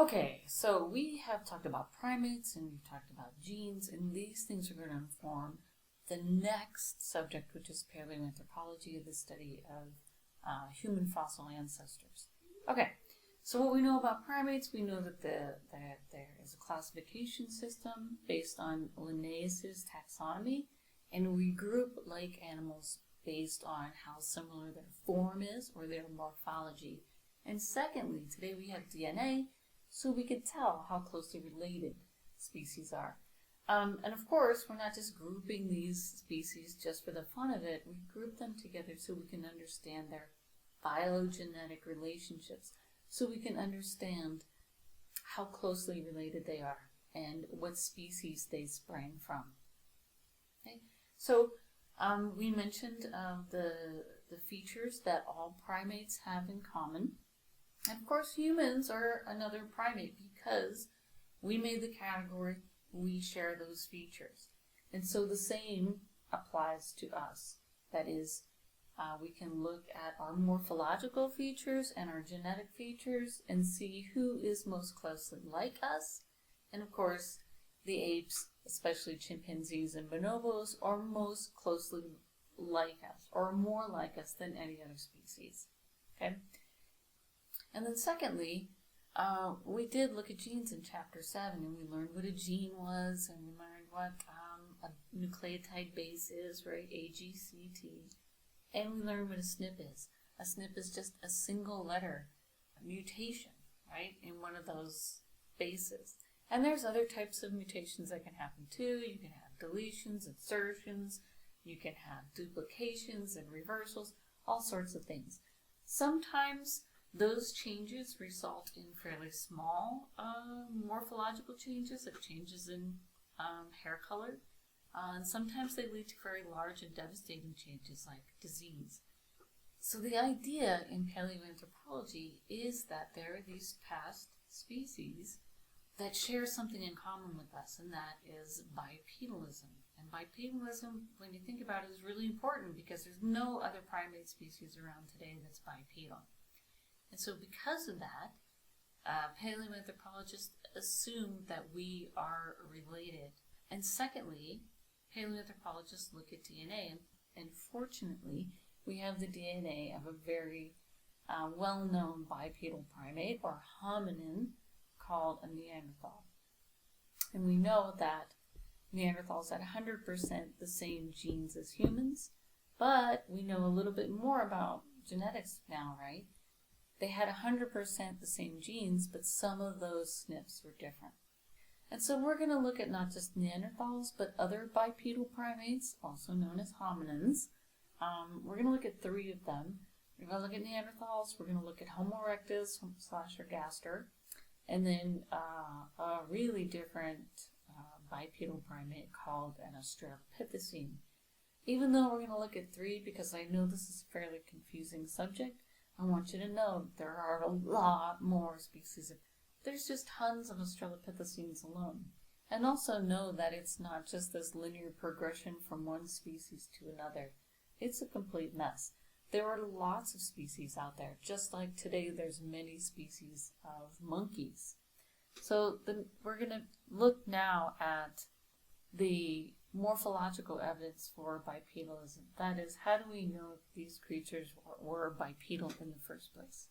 Okay, so we have talked about primates and we've talked about genes, and these things are going to inform the next subject, which is paleoanthropology, the study of human fossil ancestors. Okay, so what we know about primates, we know that there is a classification system based on Linnaeus's taxonomy, and we group like animals based on how similar their form is or their morphology. And secondly, today we have DNA, so we can tell how closely related species are. And of course, we're not just grouping these species just for the fun of it. We group them together so we can understand their phylogenetic relationships, so we can understand how closely related they are and what species they sprang from. Okay? So we mentioned the features that all primates have in common. And of course, humans are another primate because we made the category, we share those features. And so the same applies to us. That is, we can look at our morphological features and our genetic features and see who is most closely like us. And of course, the apes, especially chimpanzees and bonobos, are most closely like us or more like us than any other species. Okay? And then secondly, we did look at genes in Chapter 7, and we learned what a gene was, and we learned what a nucleotide base is, right, AGCT, and we learned what a SNP is. A SNP is just a single letter mutation, right, in one of those bases. And there's other types of mutations that can happen too. You can have deletions, insertions, you can have duplications and reversals, all sorts of things. Sometimes those changes result in fairly small morphological changes, like changes in hair color, and sometimes they lead to very large and devastating changes like disease. So the idea in paleoanthropology is that there are these past species that share something in common with us, and that is bipedalism. And bipedalism, when you think about it, is really important because there's no other primate species around today that's bipedal. And so because of that, paleoanthropologists assume that we are related. And secondly, paleoanthropologists look at DNA, and fortunately, we have the DNA of a very well-known bipedal primate, or hominin, called a Neanderthal. And we know that Neanderthals had 100% the same genes as humans, but we know a little bit more about genetics now, right? They had 100% the same genes, but some of those SNPs were different. And so we're going to look at not just Neanderthals, but other bipedal primates, also known as hominins. We're going to look at 3 of them. We're going to look at Neanderthals, we're going to look at Homo erectus / ergaster, and then a really different bipedal primate called an Australopithecine. Even though we're going to look at 3 because I know this is a fairly confusing subject, I want you to know there are a lot more species. There's just tons of Australopithecines alone. And also know that it's not just this linear progression from one species to another. It's a complete mess. There are lots of species out there, just like today there's many species of monkeys. So we're going to look now at the morphological evidence for bipedalism. That is, how do we know if these creatures were bipedal in the first place?